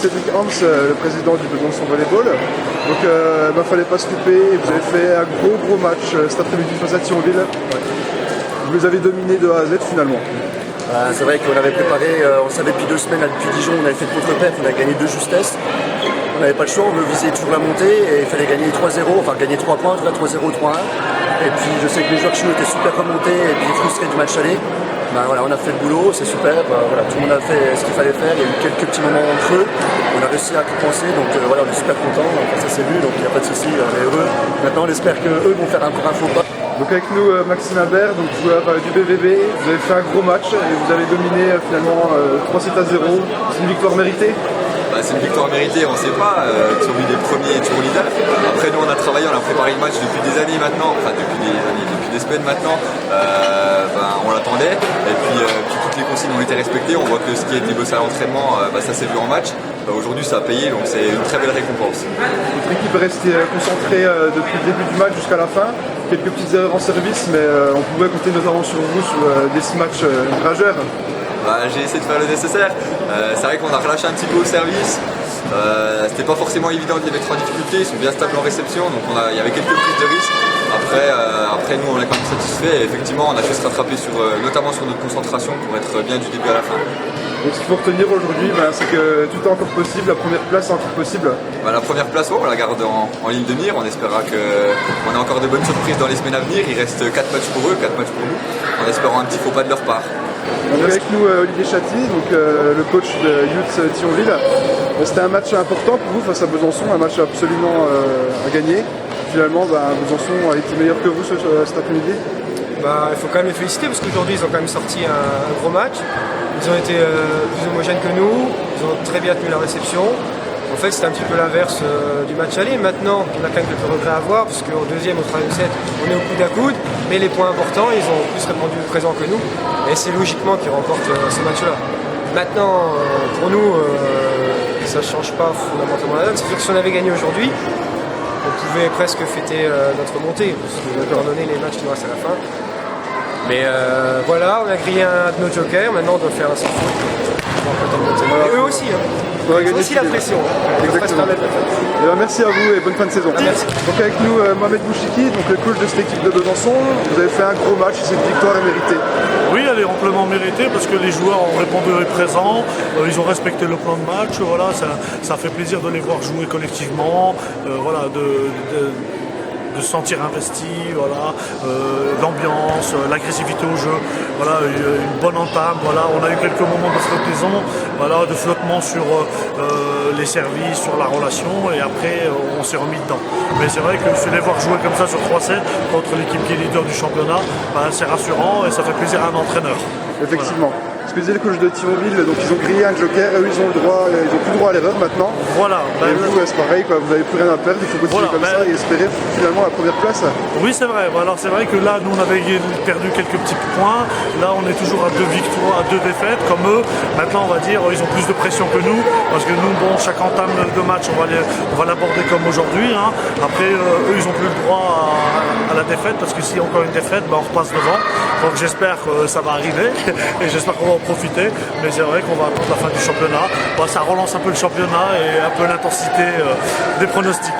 Cédric Hans, le président du Besançon Volleyball. Donc il ne fallait pas se couper, vous avez fait un gros match cet après-midi face à Thionville. Vous les avez dominés de A à Z finalement. C'est vrai qu'on avait préparé, on savait depuis 2 semaines, depuis Dijon, on avait fait le contre-perf, on a gagné 2 justesses. On n'avait pas le choix, on veut viser toujours la montée et il fallait gagner 3-0, enfin gagner 3 points, en tout cas 3-0, 3-1. Et puis je sais que les joueurs chez nous étaient super remontés et puis frustrés du match aller. Ben voilà, on a fait le boulot, c'est super, voilà, tout le monde a fait ce qu'il fallait faire, il y a eu quelques petits moments entre eux, on a réussi à compenser, donc voilà, on est super contents, enfin, ça s'est vu, donc il n'y a pas de souci, on est heureux. Maintenant on espère qu'eux vont faire encore un faux pas. Donc avec nous Maxime Imbert, donc joueur du BVB, vous avez fait un gros match et vous avez dominé finalement 3-7-0, c'est une victoire méritée? C'est une victoire méritée, on ne sait pas. Thionville est premier et toujours leader. Après, nous, on a travaillé, on a préparé le match depuis des années maintenant, enfin depuis des semaines maintenant. On l'attendait. Et puis, toutes les consignes ont été respectées. On voit que ce qui a été bossé à l'entraînement, ça s'est vu en match. Aujourd'hui, ça a payé, donc c'est une très belle récompense. Votre équipe est restée concentrée depuis le début du match jusqu'à la fin. Quelques petites erreurs en service, mais on pouvait compter notamment sur vous sur des matchs rageurs. J'ai essayé de faire le nécessaire. C'est vrai qu'on a relâché un petit peu au service. C'était pas forcément évident d'y mettre en difficulté. Ils sont bien stables en réception, donc il y avait quelques prises de risques. Après nous on est quand même satisfait. Et effectivement, on a fait se rattraper notamment sur notre concentration pour être bien du début à la fin. Donc ce qu'il faut retenir aujourd'hui, c'est que tout est encore possible, la première place est encore possible. La première place, on la garde en ligne de mire. On espérera qu'on a encore de bonnes surprises dans les semaines à venir. Il reste 4 matchs pour eux, 4 matchs pour nous, en espérant un petit faux pas de leur part. On est avec nous Olivier Chatti, donc, le coach de Youth Thionville. C'était un match important pour vous face à Besançon, un match absolument à gagner. Finalement, Besançon a été meilleur que vous cet après-midi. Il faut quand même les féliciter parce qu'aujourd'hui ils ont quand même sorti un gros match. Ils ont été plus homogènes que nous, ils ont très bien tenu la réception. En fait, c'était un petit peu l'inverse du match aller. Maintenant, on a quand même quelques regrets à avoir, parce qu'au deuxième, au troisième set, on est au coude à coude. Mais les points importants, ils ont plus répondu présent que nous. Et c'est logiquement qu'ils remportent ce match-là. Maintenant, pour nous, ça ne change pas fondamentalement la donne. C'est sûr que si on avait gagné aujourd'hui, on pouvait presque fêter notre montée, parce qu'on a donné les matchs qui nous restent à la fin. Mais voilà, on a grillé un de nos jokers, maintenant on doit faire un sans faute. Et eux aussi, ils ont aussi la pression. Exactement. Merci à vous et bonne fin de saison. Merci. Donc avec nous Mohamed Bouchiki, donc le coach de cette équipe de Besançon. Vous avez fait un gros match, cette victoire est méritée. Oui, elle est amplement méritée parce que les joueurs ont répondu présent, ils ont respecté le plan de match. Voilà, ça fait plaisir de les voir jouer collectivement, de se sentir investi, voilà, l'ambiance, l'agressivité au jeu, voilà, une bonne entame, voilà, on a eu quelques moments de flottaison, voilà, de flottement sur les services, sur la relation, et après on s'est remis dedans. Mais c'est vrai que se les voir jouer comme ça sur 3 sets contre l'équipe qui est leader du championnat, c'est rassurant et ça fait plaisir à un entraîneur. Effectivement. Voilà. Ce que disait le coach de Thionville, donc ils ont grillé un joker, eux ils ont plus le droit à l'erreur maintenant. Voilà. Et vous, c'est pareil, quoi, vous n'avez plus rien à perdre, il faut continuer comme ça et espérer finalement la première place. Oui, c'est vrai. Alors c'est vrai que là, nous on avait perdu quelques petits points. Là, on est toujours à 2 victoires, à 2 défaites, comme eux. Maintenant, on va dire, ils ont plus de pression que nous, parce que nous, chaque entame de match, on va l'aborder comme aujourd'hui. Hein. Après, eux, ils n'ont plus le droit à la défaite, parce que s'il y a encore une défaite, on repasse devant. Donc j'espère que ça va arriver et j'espère qu'on va en profiter. Mais c'est vrai qu'on va attendre la fin du championnat. Ça relance un peu le championnat et un peu l'intensité des pronostics.